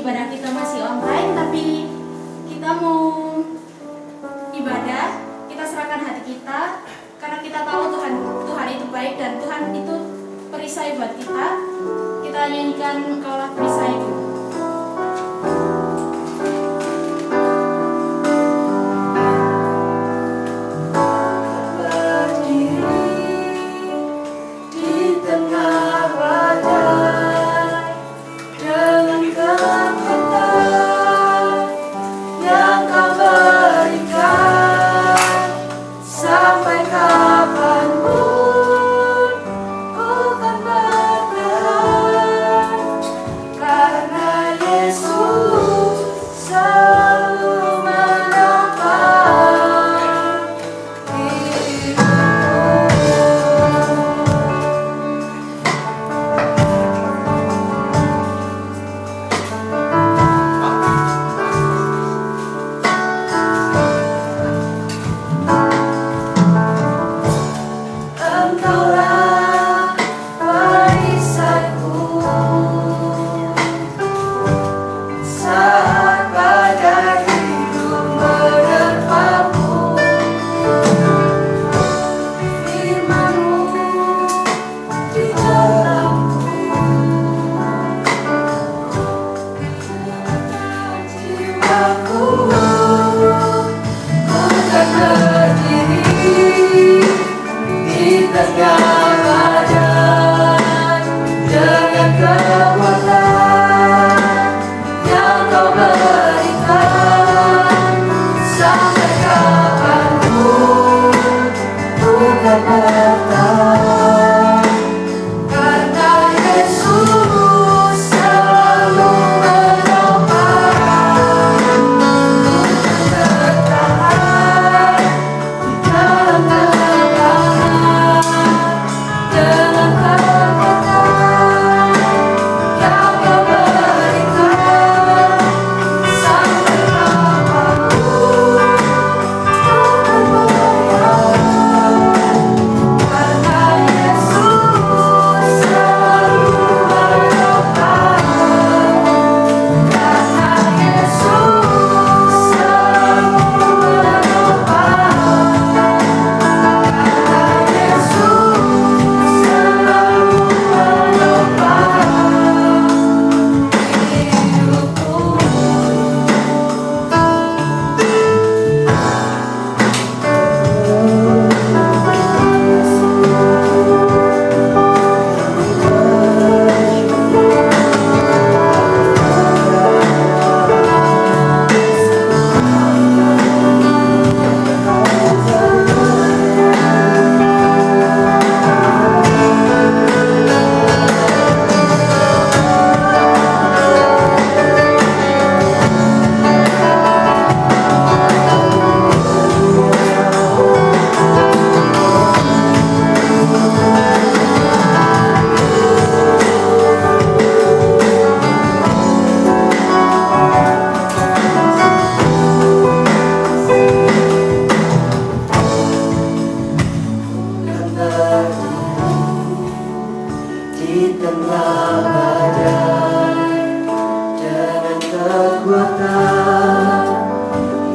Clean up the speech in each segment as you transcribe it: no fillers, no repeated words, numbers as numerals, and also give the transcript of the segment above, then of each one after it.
ibadah kita masih online, tapi kita mau ibadah, kita serahkan hati kita, karena kita tahu Tuhan itu baik dan Tuhan itu perisai buat kita. Kita nyanyikan Kaulah Perisaiku.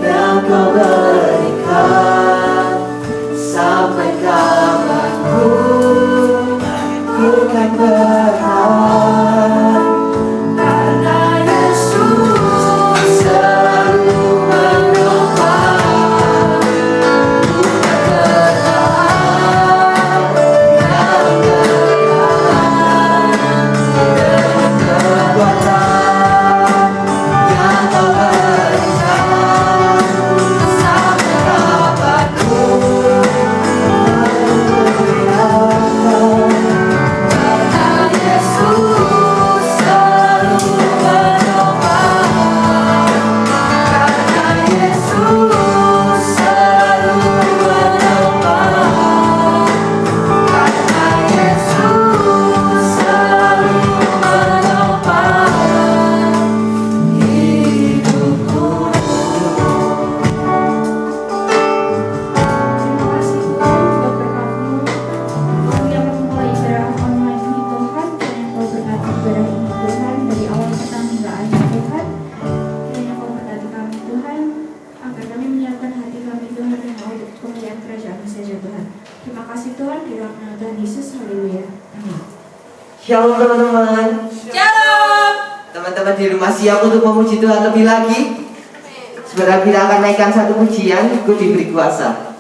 Yang kau berikan Terima kasih Tuhan, di dalam nama Tuhan Yesus, haleluya. Shalom teman-teman. Shalom. Teman-teman di rumah siap untuk memuji Tuhan lebih lagi. Sebentar kita akan naikkan satu pujian, Ku Diberi Kuasa.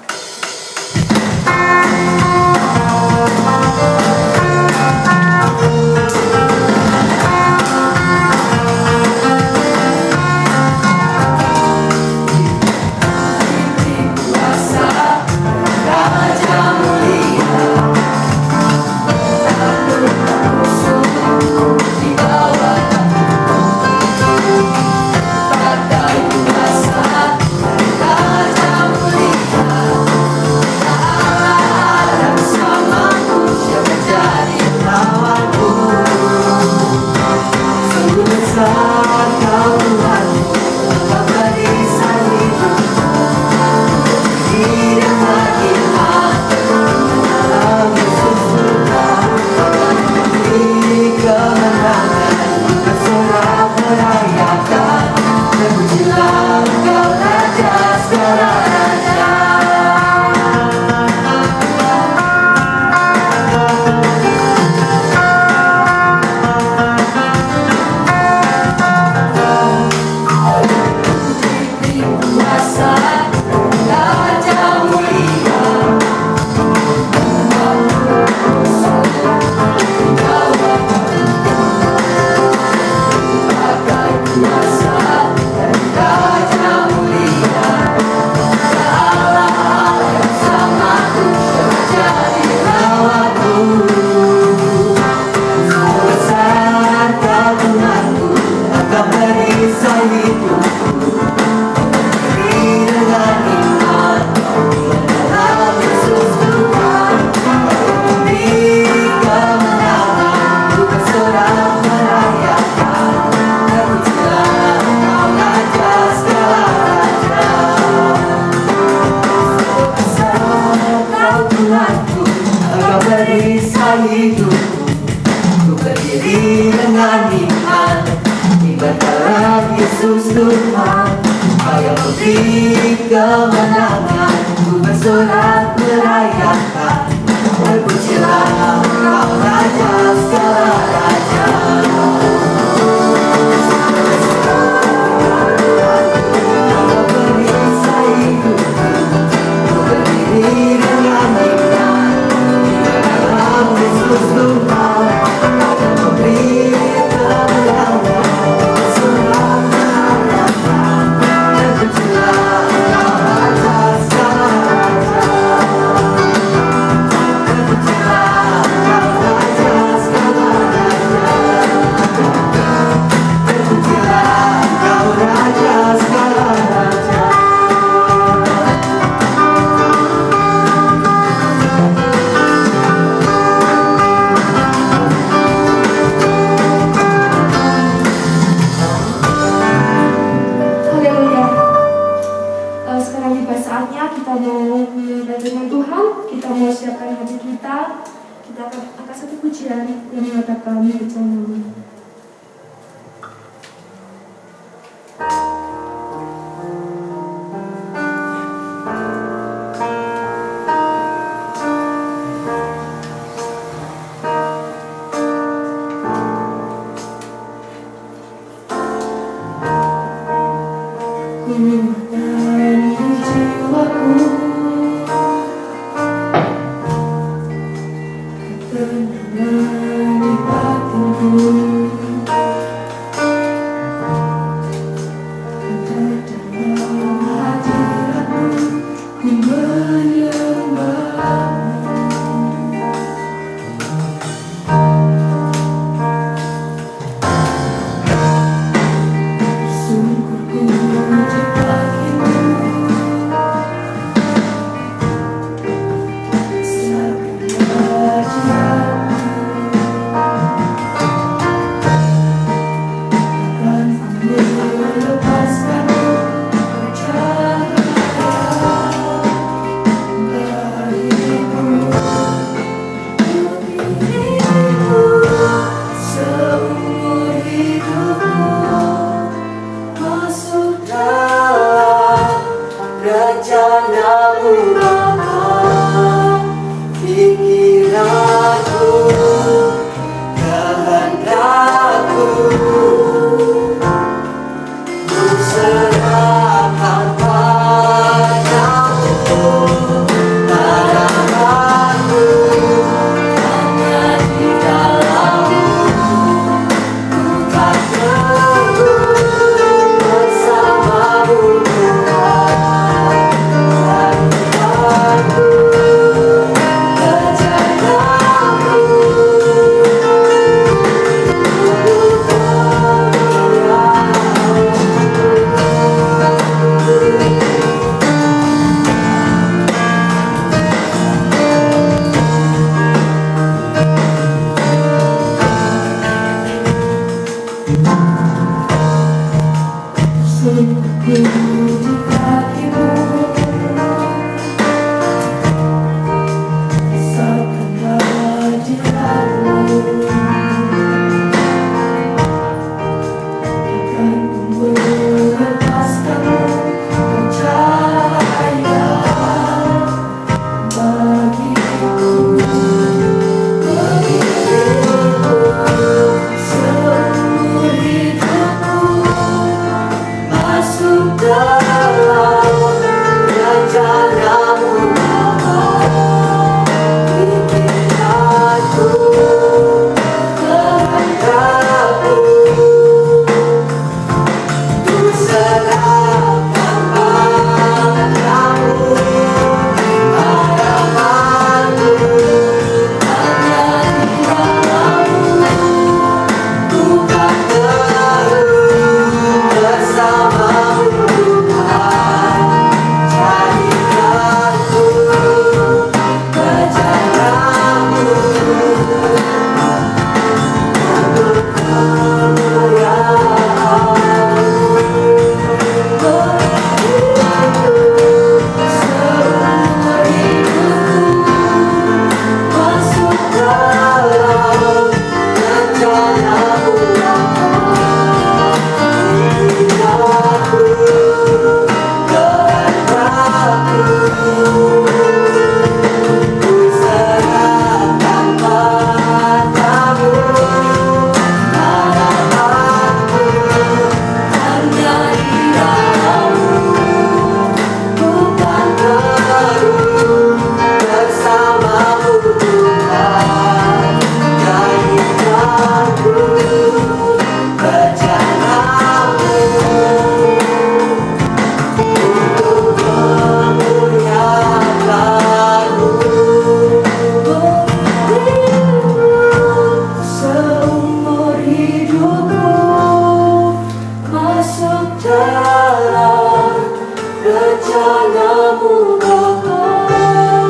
Padamu mohon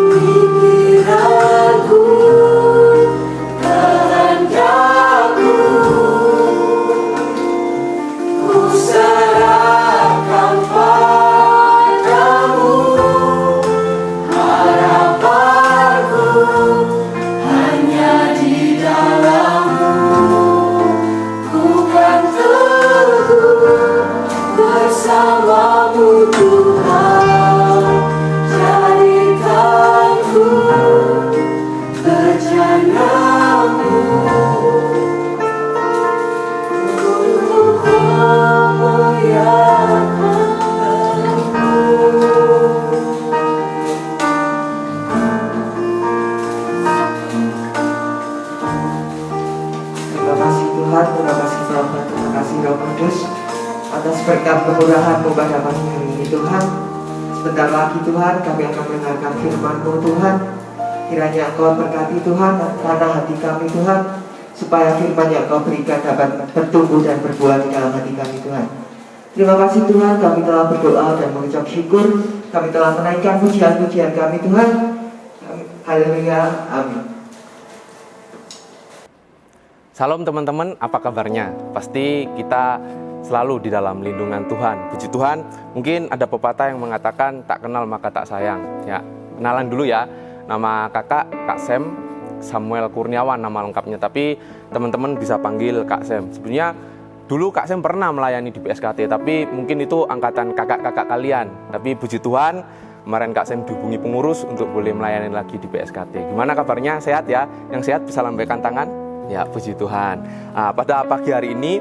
pikiranku, kehendakku ku serahkan padamu. Harapanku hanya di dalam-Mu. Ku kan teguh bersama-Mu Tuhan, jadikanku bejana-Mu untuk memuliakan-Mu. Terima kasih Tuhan, terima kasih Bapa, terima kasih Roh Kudus atas berkat kemurahan-Mu pada pagi hari ini Tuhan. Sebentar lagi Tuhan kami akan mendengarkan firman-Mu Tuhan. Kiranya Engkau berkati Tuhan tanah hati kami Tuhan, supaya firman yang Engkau berikan dapat bertumbuh dan berbuah di dalam hati kami Tuhan. Terima kasih Tuhan, kami telah berdoa dan mengucap syukur. Kami telah menaikkan pujian-pujian kami Tuhan. Haleluya, amin. Salam teman-teman, apa kabarnya? Pasti kita selalu di dalam lindungan Tuhan. Puji Tuhan, mungkin ada pepatah yang mengatakan tak kenal maka tak sayang. Ya, kenalan dulu ya. Nama kakak Kak Sem, Samuel Kurniawan nama lengkapnya. Tapi teman-teman bisa panggil Kak Sem. Sebenarnya dulu Kak Sem pernah melayani di PSKT, tapi mungkin itu angkatan kakak-kakak kalian. Tapi puji Tuhan, kemarin Kak Sem dihubungi pengurus untuk boleh melayani lagi di PSKT. Gimana kabarnya? Sehat ya? Yang sehat bisa lambaikan tangan. Ya, puji Tuhan. Nah, pada pagi hari ini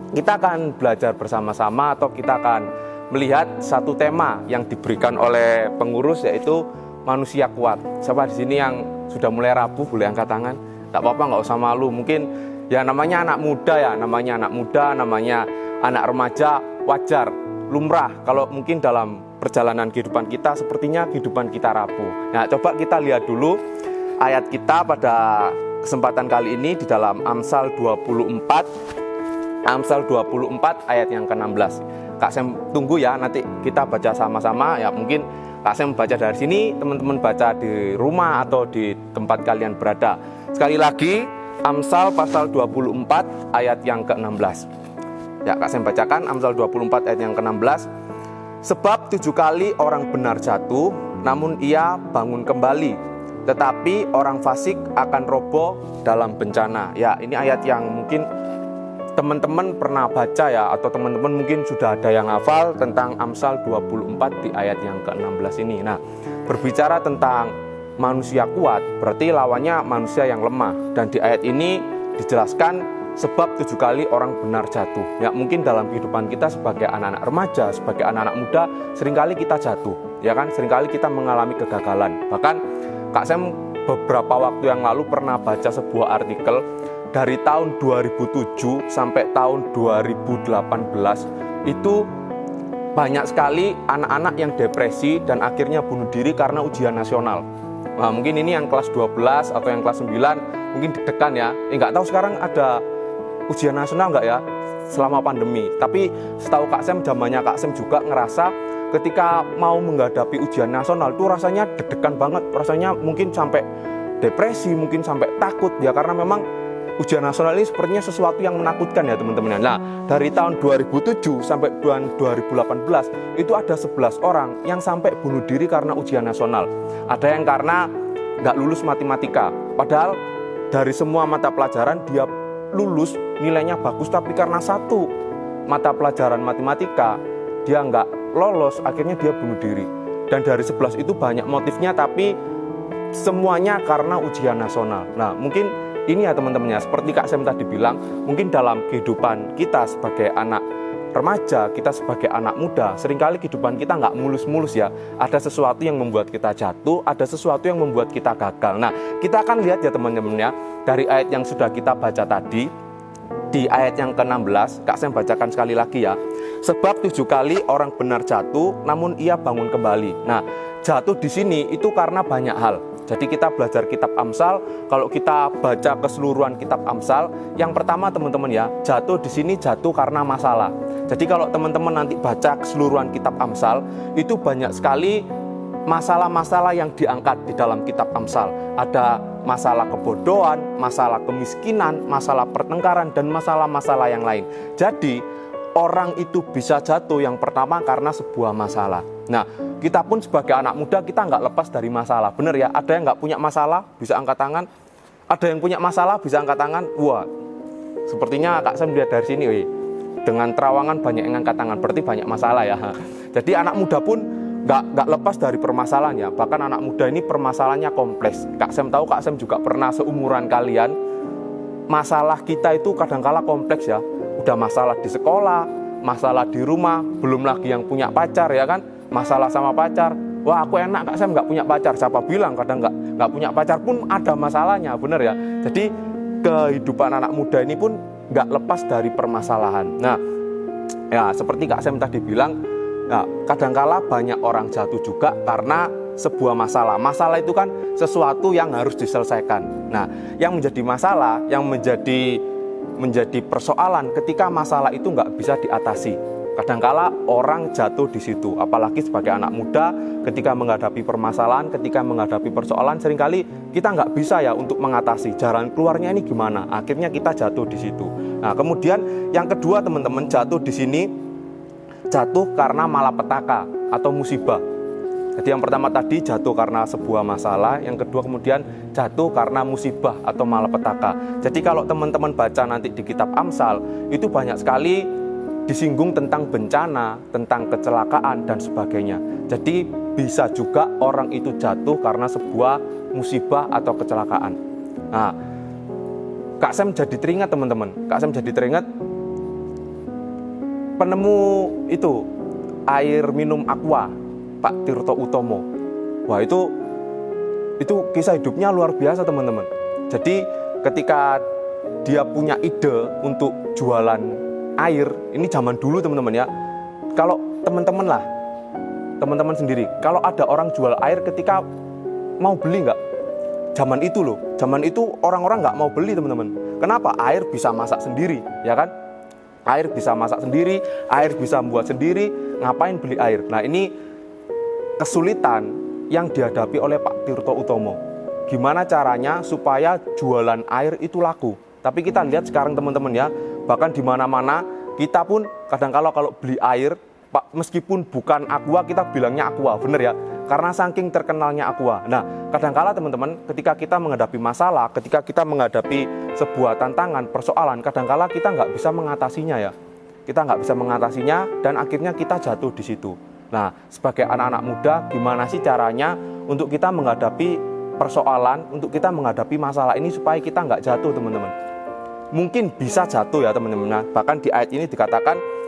kita akan belajar bersama-sama atau kita akan melihat satu tema yang diberikan oleh pengurus, yaitu manusia kuat. Siapa di sini yang sudah mulai rapuh boleh angkat tangan? Tak apa-apa, nggak usah malu. Mungkin ya namanya anak muda ya, namanya anak remaja, wajar, lumrah. Kalau mungkin dalam perjalanan kehidupan kita sepertinya kehidupan kita rapuh. Nah, coba kita lihat dulu ayat kita pada kesempatan kali ini di dalam Amsal 24 ayat yang ke-16. Kak Sem tunggu ya, nanti kita baca sama-sama ya. Mungkin Kak Sem baca dari sini, teman-teman baca di rumah atau di tempat kalian berada. Sekali lagi, Amsal pasal 24 ayat yang ke-16. Ya, Kak Sem bacakan Amsal 24 ayat yang ke-16. Sebab 7 kali orang benar jatuh, namun ia bangun kembali. Tetapi orang fasik akan roboh dalam bencana. Ya, ini ayat yang mungkin teman-teman pernah baca ya, atau teman-teman mungkin sudah ada yang hafal tentang Amsal 24 di ayat yang ke-16 ini. Nah, berbicara tentang manusia kuat, berarti lawannya manusia yang lemah. Dan di ayat ini dijelaskan sebab 7 kali orang benar jatuh. Ya, mungkin dalam kehidupan kita sebagai anak-anak remaja, sebagai anak-anak muda, seringkali kita jatuh. Ya kan, seringkali kita mengalami kegagalan. Bahkan Kak Sem beberapa waktu yang lalu pernah baca sebuah artikel dari tahun 2007 sampai tahun 2018 itu banyak sekali anak-anak yang depresi dan akhirnya bunuh diri karena ujian nasional. Nah, mungkin ini yang kelas 12 atau yang kelas 9 mungkin deg-degan ya. Nggak tahu sekarang ada ujian nasional nggak ya selama pandemi. Tapi setahu Kak Sem, zamannya Kak Sem juga ngerasa ketika mau menghadapi ujian nasional itu rasanya deg-degan banget, rasanya mungkin sampai depresi, mungkin sampai takut ya, karena memang ujian nasional ini sepertinya sesuatu yang menakutkan ya teman-teman. Nah, dari tahun 2007 sampai tahun 2018 itu ada 11 orang yang sampai bunuh diri karena ujian nasional. Ada yang karena nggak lulus matematika, padahal dari semua mata pelajaran dia lulus, nilainya bagus, tapi karena satu mata pelajaran matematika dia nggak lolos, akhirnya dia bunuh diri. Dan dari 11 itu banyak motifnya, tapi semuanya karena ujian nasional. Nah, mungkin ini ya teman-teman ya, seperti Kak Sem tadi bilang, mungkin dalam kehidupan kita sebagai anak remaja, kita sebagai anak muda, seringkali kehidupan kita nggak mulus-mulus ya. Ada sesuatu yang membuat kita jatuh, ada sesuatu yang membuat kita gagal. Nah, kita akan lihat ya teman-teman ya, dari ayat yang sudah kita baca tadi, di ayat yang ke-16, Kak Sem bacakan sekali lagi ya. Sebab 7 kali orang benar jatuh, namun ia bangun kembali. Nah, jatuh di sini itu karena banyak hal. Jadi kita belajar kitab Amsal, kalau kita baca keseluruhan kitab Amsal, yang pertama teman-teman ya, jatuh di sini jatuh karena masalah. Jadi kalau teman-teman nanti baca keseluruhan kitab Amsal, itu banyak sekali masalah-masalah yang diangkat di dalam kitab Amsal. Ada masalah kebodohan, masalah kemiskinan, masalah pertengkaran, dan masalah-masalah yang lain. Jadi orang itu bisa jatuh yang pertama karena sebuah masalah. Nah, kita pun sebagai anak muda, kita nggak lepas dari masalah. Bener ya, ada yang nggak punya masalah, bisa angkat tangan. Ada yang punya masalah, bisa angkat tangan. Wah, sepertinya Kak Sam lihat dari sini, dengan terawangan banyak yang angkat tangan, berarti banyak masalah ya. Jadi anak muda pun nggak lepas dari permasalahannya. Bahkan anak muda ini permasalahannya kompleks. Kak Sam tahu, Kak Sam juga pernah seumuran kalian. Masalah kita itu kadangkala kompleks ya. Udah masalah di sekolah, masalah di rumah, belum lagi yang punya pacar ya kan. Masalah sama pacar. Wah, aku enak Kak Sam nggak punya pacar. Siapa bilang kadang nggak punya pacar pun ada masalahnya, bener ya. Jadi kehidupan anak muda ini pun nggak lepas dari permasalahan. Nah, ya seperti Kak Sam tadi bilang, nah, kadangkala banyak orang jatuh juga karena sebuah masalah. Masalah itu kan sesuatu yang harus diselesaikan. Nah, yang menjadi masalah, yang menjadi persoalan ketika masalah itu nggak bisa diatasi. Kadangkala orang jatuh di situ, apalagi sebagai anak muda ketika menghadapi permasalahan, ketika menghadapi persoalan, seringkali kita nggak bisa ya untuk mengatasi. Jalan keluarnya ini gimana? Akhirnya kita jatuh di situ. Nah, kemudian yang kedua teman-teman, jatuh di sini jatuh karena malapetaka atau musibah. Jadi yang pertama tadi jatuh karena sebuah masalah, yang kedua kemudian jatuh karena musibah atau malapetaka. Jadi kalau teman-teman baca nanti di kitab Amsal, itu banyak sekali disinggung tentang bencana, tentang kecelakaan dan sebagainya. Jadi bisa juga orang itu jatuh karena sebuah musibah atau kecelakaan. Nah, Kak Sam jadi teringat teman-teman, Kak Sam jadi teringat penemu itu air minum aqua, Pak Tirto Utomo. Wah, itu kisah hidupnya luar biasa teman-teman. Jadi ketika dia punya ide untuk jualan air, ini zaman dulu teman-teman ya. Kalau teman-teman sendiri, kalau ada orang jual air ketika mau beli nggak? Zaman itu loh, zaman itu orang-orang nggak mau beli teman-teman. Kenapa? Air bisa masak sendiri, ya kan? Air bisa masak sendiri, air bisa membuat sendiri, ngapain beli air? Nah, ini kesulitan yang dihadapi oleh Pak Tirto Utomo. Gimana caranya supaya jualan air itu laku? Tapi kita lihat sekarang teman-teman ya, bahkan di mana-mana kita pun kadang-kala kalau beli air, Pak, meskipun bukan aqua kita bilangnya aqua, bener ya? Karena saking terkenalnya aqua. Nah, kadang-kala teman-teman ketika kita menghadapi masalah, ketika kita menghadapi sebuah tantangan, persoalan, kadang-kala kita nggak bisa mengatasinya ya. Kita nggak bisa mengatasinya dan akhirnya kita jatuh di situ. Nah, sebagai anak-anak muda, gimana sih caranya untuk kita menghadapi persoalan, untuk kita menghadapi masalah ini supaya kita nggak jatuh teman-teman? Mungkin bisa jatuh ya teman-teman. Nah, bahkan di ayat ini dikatakan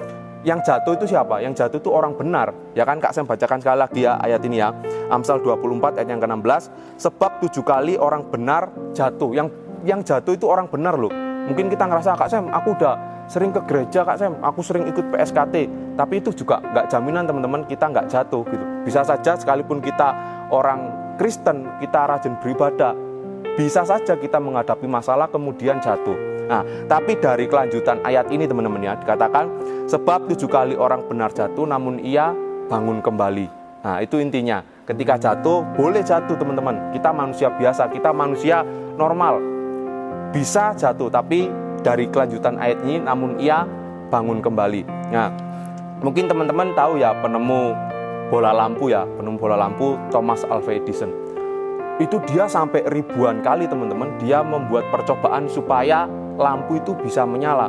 yang jatuh itu siapa? Yang jatuh itu orang benar. Ya kan, Kak, saya bacakan sekali lagi ya ayat ini ya. Amsal 24 ayat yang ke-16. Sebab 7 kali orang benar jatuh. Yang jatuh itu orang benar loh. Mungkin kita ngerasa, Kak Sam, aku udah sering ke gereja, Kak Sam, aku sering ikut PSKT. Tapi itu juga nggak jaminan teman-teman kita nggak jatuh gitu. Bisa saja sekalipun kita orang Kristen, kita rajin beribadah, bisa saja kita menghadapi masalah kemudian jatuh. Nah, tapi dari kelanjutan ayat ini teman-teman ya, dikatakan sebab 7 kali orang benar jatuh namun ia bangun kembali. Nah, itu intinya. Ketika jatuh, boleh jatuh teman-teman. Kita manusia biasa, kita manusia normal. Bisa jatuh, tapi dari kelanjutan ayat ini namun ia bangun kembali. Nah, mungkin teman-teman tahu ya penemu bola lampu Thomas Alva Edison. Itu dia sampai ribuan kali teman-teman, dia membuat percobaan supaya lampu itu bisa menyala.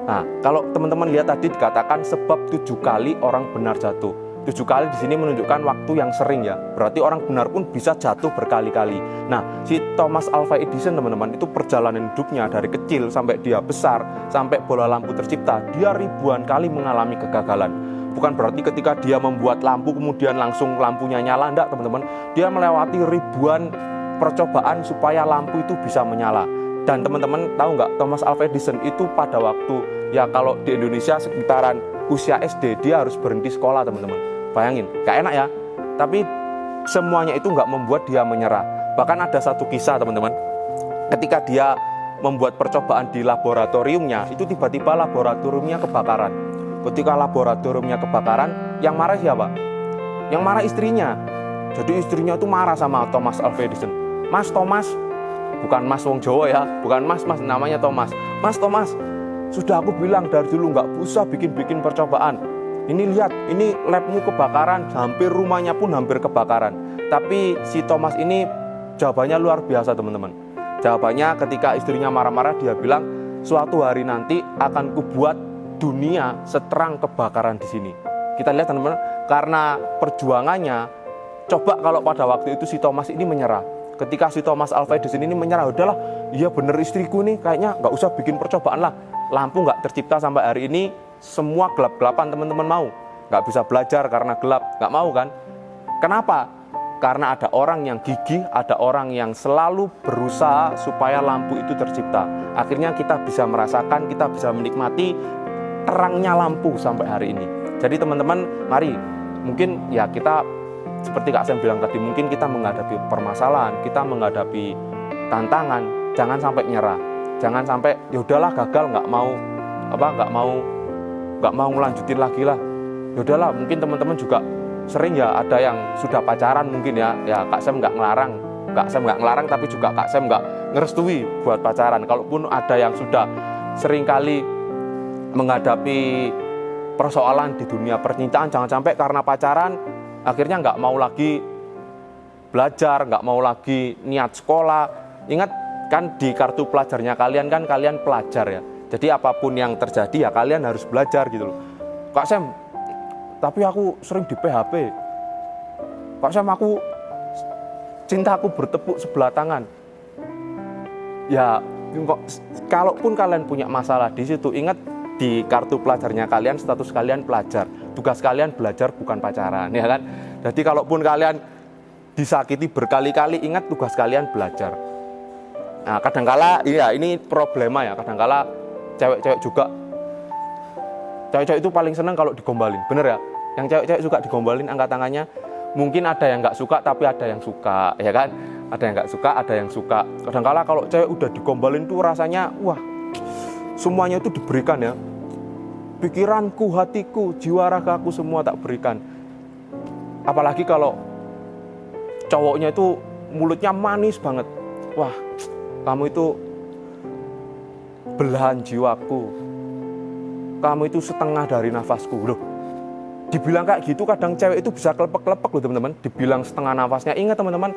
Nah, kalau teman-teman lihat tadi dikatakan sebab 7 kali orang benar jatuh. 7 kali di sini menunjukkan waktu yang sering ya. Berarti orang benar pun bisa jatuh berkali-kali. Nah, si Thomas Alva Edison teman-teman itu perjalanan hidupnya dari kecil sampai dia besar, sampai bola lampu tercipta, dia ribuan kali mengalami kegagalan. Bukan berarti ketika dia membuat lampu kemudian langsung lampunya nyala, enggak teman-teman. Dia melewati ribuan percobaan supaya lampu itu bisa menyala. Dan teman-teman tahu nggak, Thomas Alva Edison itu pada waktu, ya kalau di Indonesia sekitaran usia SD, dia harus berhenti sekolah teman-teman. Bayangin, gak enak ya. Tapi semuanya itu nggak membuat dia menyerah. Bahkan ada satu kisah teman-teman, ketika dia membuat percobaan di laboratoriumnya, itu tiba-tiba laboratoriumnya kebakaran. Ketika laboratoriumnya kebakaran, yang marah siapa? Yang marah istrinya. Jadi istrinya tuh marah sama Thomas Alva Edison. Mas Thomas, bukan Mas wong Jawa ya, bukan Mas, namanya Thomas. Mas Thomas, sudah aku bilang dari dulu nggak usah bikin percobaan. Ini lihat, ini labmu kebakaran, hampir rumahnya pun hampir kebakaran. Tapi si Thomas ini jawabannya luar biasa teman-teman. Jawabannya ketika istrinya marah-marah, dia bilang, suatu hari nanti akan kubuat dunia seterang kebakaran di sini. Kita lihat teman-teman, karena perjuangannya, coba kalau pada waktu itu si Thomas ini menyerah. Ketika si Thomas Alva Edison ini menyerah, udahlah, iya bener istriku nih, kayaknya nggak usah bikin percobaan lah. Lampu nggak tercipta sampai hari ini, semua gelap-gelapan teman-teman mau. Nggak bisa belajar karena gelap, nggak mau kan? Kenapa? Karena ada orang yang gigih, ada orang yang selalu berusaha supaya lampu itu tercipta. Akhirnya kita bisa merasakan, kita bisa menikmati terangnya lampu sampai hari ini. Jadi teman-teman, mari, mungkin ya kita seperti Kak Sam bilang tadi, mungkin kita menghadapi permasalahan, kita menghadapi tantangan, jangan sampai nyerah, jangan sampai ya udahlah gagal, nggak mau ngelanjutin lagi lah. Ya udahlah, mungkin teman-teman juga sering ya ada yang sudah pacaran mungkin ya Kak Sam nggak ngelarang, tapi juga Kak Sam nggak ngerestui buat pacaran. Kalaupun ada yang sudah seringkali menghadapi persoalan di dunia percintaan, jangan sampai karena pacaran akhirnya nggak mau lagi belajar, nggak mau lagi niat sekolah. Ingat kan di kartu pelajarnya kalian kan kalian pelajar ya. Jadi apapun yang terjadi ya kalian harus belajar gitu loh. Kak Sam, tapi aku sering di PHP. Kak Sam, aku cintaku bertepuk sebelah tangan. Ya, kalaupun kalian punya masalah di situ, ingat di kartu pelajarnya kalian, status kalian pelajar. Tugas kalian belajar bukan pacaran, ya kan? Jadi kalaupun kalian disakiti berkali-kali, ingat tugas kalian belajar. Nah, kadangkala, iya ini problema ya, kadangkala cewek-cewek juga. Cewek-cewek itu paling senang kalau digombalin, bener ya? Yang cewek-cewek suka digombalin, angkat tangannya. Mungkin ada yang nggak suka, tapi ada yang suka, ya kan? Ada yang nggak suka, ada yang suka. Kadangkala kalau cewek udah digombalin tuh rasanya, wah, semuanya itu diberikan ya. Pikiranku, hatiku, jiwa ragaku semua tak berikan. Apalagi kalau cowoknya itu mulutnya manis banget. Wah, kamu itu belahan jiwaku. Kamu itu setengah dari nafasku. Loh, dibilang kayak gitu kadang cewek itu bisa kelepek-kelepek loh teman-teman. Dibilang setengah nafasnya. Ingat teman-teman,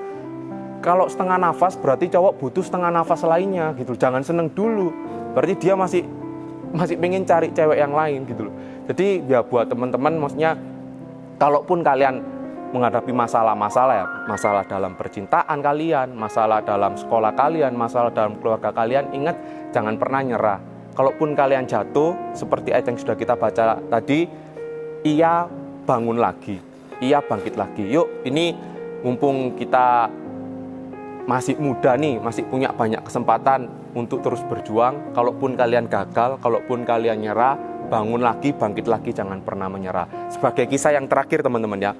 kalau setengah nafas berarti cowok butuh setengah nafas lainnya gitu. Jangan seneng dulu. Berarti dia masih pengen cari cewek yang lain gitu loh. Jadi ya buat teman-teman, maksudnya kalaupun kalian menghadapi masalah-masalah ya, masalah dalam percintaan kalian, masalah dalam sekolah kalian, masalah dalam keluarga kalian, ingat jangan pernah nyerah. Kalaupun kalian jatuh, seperti ayat yang sudah kita baca tadi, ia bangun lagi, ia bangkit lagi. Yuk, ini mumpung kita masih muda nih, masih punya banyak kesempatan untuk terus berjuang. Kalaupun kalian gagal, kalaupun kalian nyerah, bangun lagi, bangkit lagi, jangan pernah menyerah. Sebagai kisah yang terakhir teman-teman ya,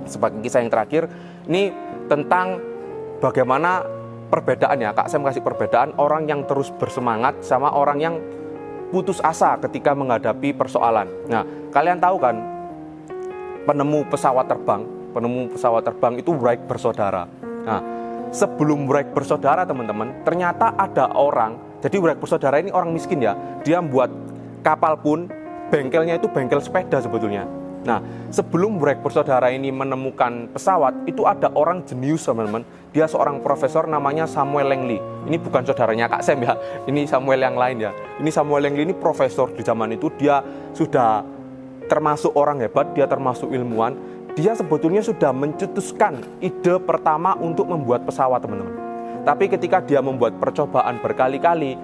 sebagai kisah yang terakhir, ini tentang bagaimana perbedaan ya, Kak Sam kasih perbedaan orang yang terus bersemangat sama orang yang putus asa ketika menghadapi persoalan. Nah, kalian tahu kan, penemu pesawat terbang itu Wright bersaudara. Nah, sebelum Wright bersaudara teman-teman, ternyata ada orang, jadi Wright bersaudara ini orang miskin ya, dia membuat kapal pun, bengkelnya itu bengkel sepeda sebetulnya. Nah, sebelum Wright bersaudara ini menemukan pesawat, itu ada orang jenius teman-teman. Dia seorang profesor namanya Samuel Langley. Ini bukan saudaranya Kak Sam ya, ini Samuel yang lain ya. Ini Samuel Langley ini profesor di zaman itu, dia sudah termasuk orang hebat, dia termasuk ilmuwan. Dia sebetulnya sudah mencetuskan ide pertama untuk membuat pesawat teman-teman. Tapi ketika dia membuat percobaan berkali-kali,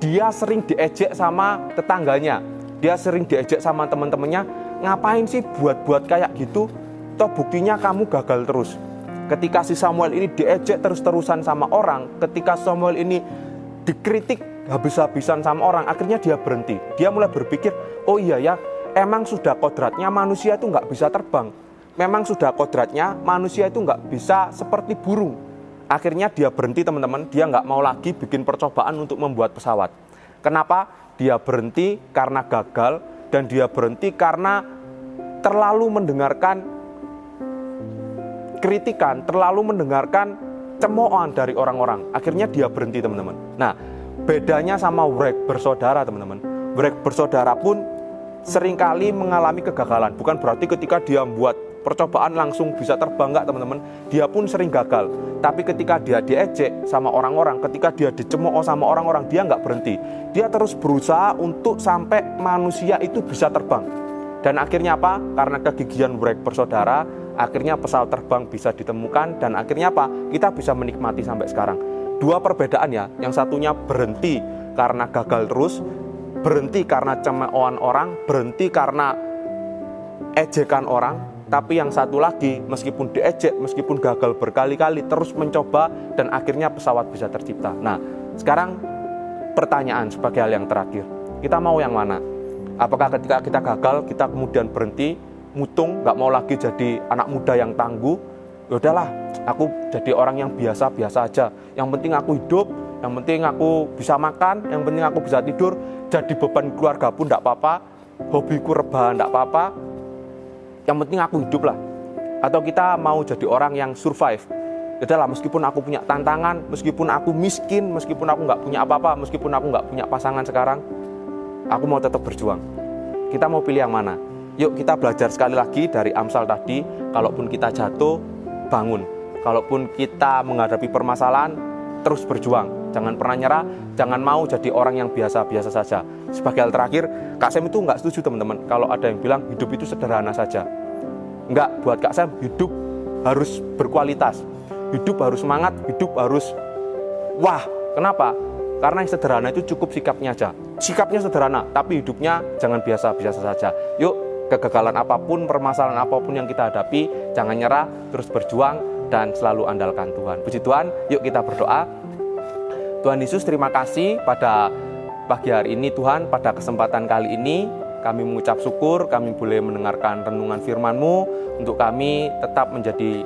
dia sering diejek sama tetangganya, dia sering diejek sama teman-temannya. Ngapain sih buat-buat kayak gitu? Toh buktinya kamu gagal terus. Ketika si Samuel ini diejek terus-terusan sama orang, ketika Samuel ini dikritik habis-habisan sama orang, akhirnya dia berhenti. Dia mulai berpikir, oh iya ya, emang sudah kodratnya manusia itu nggak bisa terbang. Memang sudah kodratnya manusia itu nggak bisa seperti burung. Akhirnya dia berhenti teman-teman, dia nggak mau lagi bikin percobaan untuk membuat pesawat. Kenapa? Dia berhenti karena gagal, dan dia berhenti karena terlalu mendengarkan kritikan, terlalu mendengarkan cemoohan dari orang-orang. Akhirnya dia berhenti teman-teman. Nah, bedanya sama Wright bersaudara teman-teman. Wright bersaudara pun seringkali mengalami kegagalan. Bukan berarti ketika dia membuat percobaan langsung bisa terbang, enggak teman-teman. Dia pun sering gagal. Tapi ketika dia diejek sama orang-orang, ketika dia dicemooh sama orang-orang, dia nggak berhenti. Dia terus berusaha untuk sampai manusia itu bisa terbang. Dan akhirnya apa? Karena kegigihan Wright bersaudara, akhirnya pesawat terbang bisa ditemukan, dan akhirnya apa? Kita bisa menikmati sampai sekarang. Dua perbedaan ya, yang satunya berhenti karena gagal terus, berhenti karena cemoohan orang, berhenti karena ejekan orang. Tapi yang satu lagi, meskipun diejek, meskipun gagal berkali-kali, terus mencoba, dan akhirnya pesawat bisa tercipta. Nah, sekarang pertanyaan sebagai hal yang terakhir, kita mau yang mana? Apakah ketika kita gagal, kita kemudian berhenti, mutung, gak mau lagi jadi anak muda yang tangguh? Ya udahlah, aku jadi orang yang biasa-biasa aja. Yang penting aku hidup, yang penting aku bisa makan, yang penting aku bisa tidur, jadi beban keluarga pun gak apa-apa, hobiku rebahan gak apa-apa, yang penting aku hidup lah. Atau kita mau jadi orang yang survive. Ya udahlah, meskipun aku punya tantangan, meskipun aku miskin, meskipun aku gak punya apa-apa, meskipun aku gak punya pasangan sekarang, aku mau tetap berjuang. Kita mau pilih yang mana? Yuk kita belajar sekali lagi dari Amsal tadi. Kalaupun kita jatuh, bangun. Kalaupun kita menghadapi permasalahan, terus berjuang. Jangan pernah nyerah, jangan mau jadi orang yang biasa-biasa saja. Sebagai hal terakhir, Kak Sam itu nggak setuju teman-teman kalau ada yang bilang hidup itu sederhana saja. Enggak, buat Kak Sam hidup harus berkualitas. Hidup harus semangat, hidup harus wah. Kenapa? Karena yang sederhana itu cukup sikapnya aja. Sikapnya sederhana, tapi hidupnya jangan biasa-biasa saja. Yuk, kegagalan apapun, permasalahan apapun yang kita hadapi, jangan nyerah, terus berjuang, dan selalu andalkan Tuhan. Puji Tuhan, yuk kita berdoa. Tuhan Yesus, terima kasih pada pagi hari ini Tuhan, pada kesempatan kali ini kami mengucap syukur, kami boleh mendengarkan renungan firman-Mu, untuk kami tetap menjadi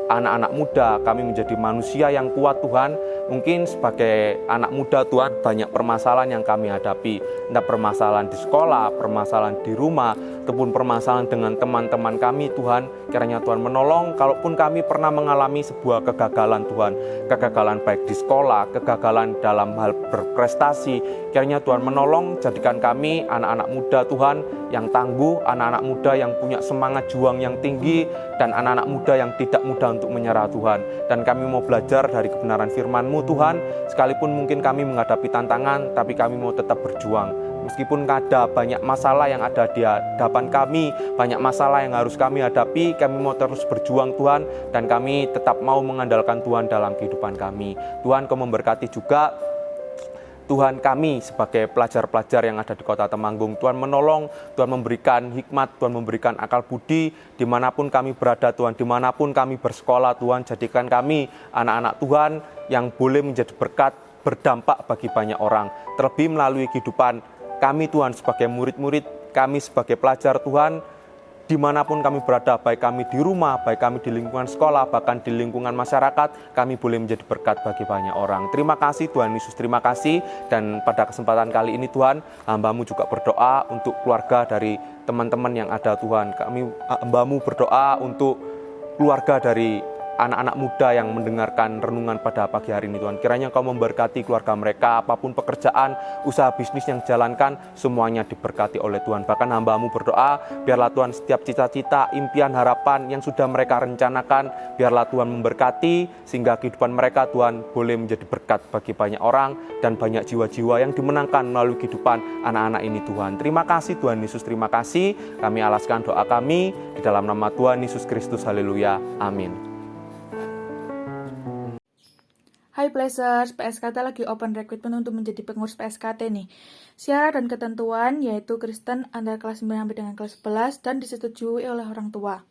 anak-anak muda, kami menjadi manusia yang kuat Tuhan. Mungkin sebagai anak muda Tuhan, banyak permasalahan yang kami hadapi, entah permasalahan di sekolah, permasalahan di rumah, ataupun permasalahan dengan teman-teman kami Tuhan. Kiranya Tuhan menolong, kalaupun kami pernah mengalami sebuah kegagalan Tuhan, kegagalan baik di sekolah, kegagalan dalam hal berprestasi, kiranya Tuhan menolong, jadikan kami anak-anak muda Tuhan yang tangguh, anak-anak muda yang punya semangat juang yang tinggi, dan anak-anak muda yang tidak mudah untuk menyerah Tuhan. Dan kami mau belajar dari kebenaran firman-Mu Tuhan, sekalipun mungkin kami menghadapi tantangan, tapi kami mau tetap berjuang. Meskipun ada banyak masalah yang ada di hadapan kami, banyak masalah yang harus kami hadapi, kami mau terus berjuang Tuhan, dan kami tetap mau mengandalkan Tuhan dalam kehidupan kami. Tuhan, Kau memberkati juga Tuhan kami sebagai pelajar-pelajar yang ada di kota Temanggung. Tuhan menolong, Tuhan memberikan hikmat, Tuhan memberikan akal budi, dimanapun kami berada Tuhan, dimanapun kami bersekolah Tuhan, jadikan kami anak-anak Tuhan yang boleh menjadi berkat, berdampak bagi banyak orang. Terlebih melalui kehidupan kami Tuhan sebagai murid-murid, kami sebagai pelajar Tuhan, dimanapun kami berada, baik kami di rumah, baik kami di lingkungan sekolah, bahkan di lingkungan masyarakat, kami boleh menjadi berkat bagi banyak orang. Terima kasih Tuhan Yesus, terima kasih. Dan pada kesempatan kali ini Tuhan, hamba-Mu juga berdoa untuk keluarga dari teman-teman yang ada Tuhan. Hamba-Mu berdoa untuk keluarga dari anak-anak muda yang mendengarkan renungan pada pagi hari ini Tuhan. Kiranya Kau memberkati keluarga mereka, apapun pekerjaan, usaha bisnis yang jalankan, semuanya diberkati oleh Tuhan. Bahkan hamba-Mu berdoa, biarlah Tuhan setiap cita-cita, impian, harapan yang sudah mereka rencanakan, biarlah Tuhan memberkati, sehingga kehidupan mereka Tuhan boleh menjadi berkat bagi banyak orang, dan banyak jiwa-jiwa yang dimenangkan melalui kehidupan anak-anak ini Tuhan. Terima kasih Tuhan Yesus, terima kasih. Kami alaskan doa kami di dalam nama Tuhan Yesus Kristus, haleluya, amin. Hai Blazers, PSKT lagi open recruitment untuk menjadi pengurus PSKT nih. Syarat dan ketentuan yaitu Kristen antara kelas 9 sampai dengan kelas 11 dan disetujui oleh orang tua.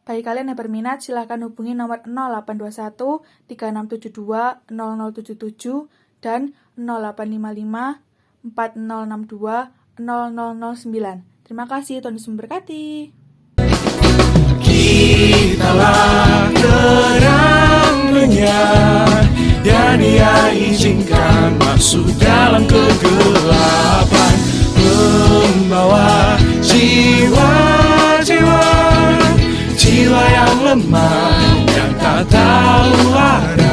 Bagi kalian yang berminat, silahkan hubungi nomor 0821 3672 0077 dan 0855 4062 0009. Terima kasih, Tuhan Yesus memberkati. Kitalah terang dunia. teman yang tak tahu arah.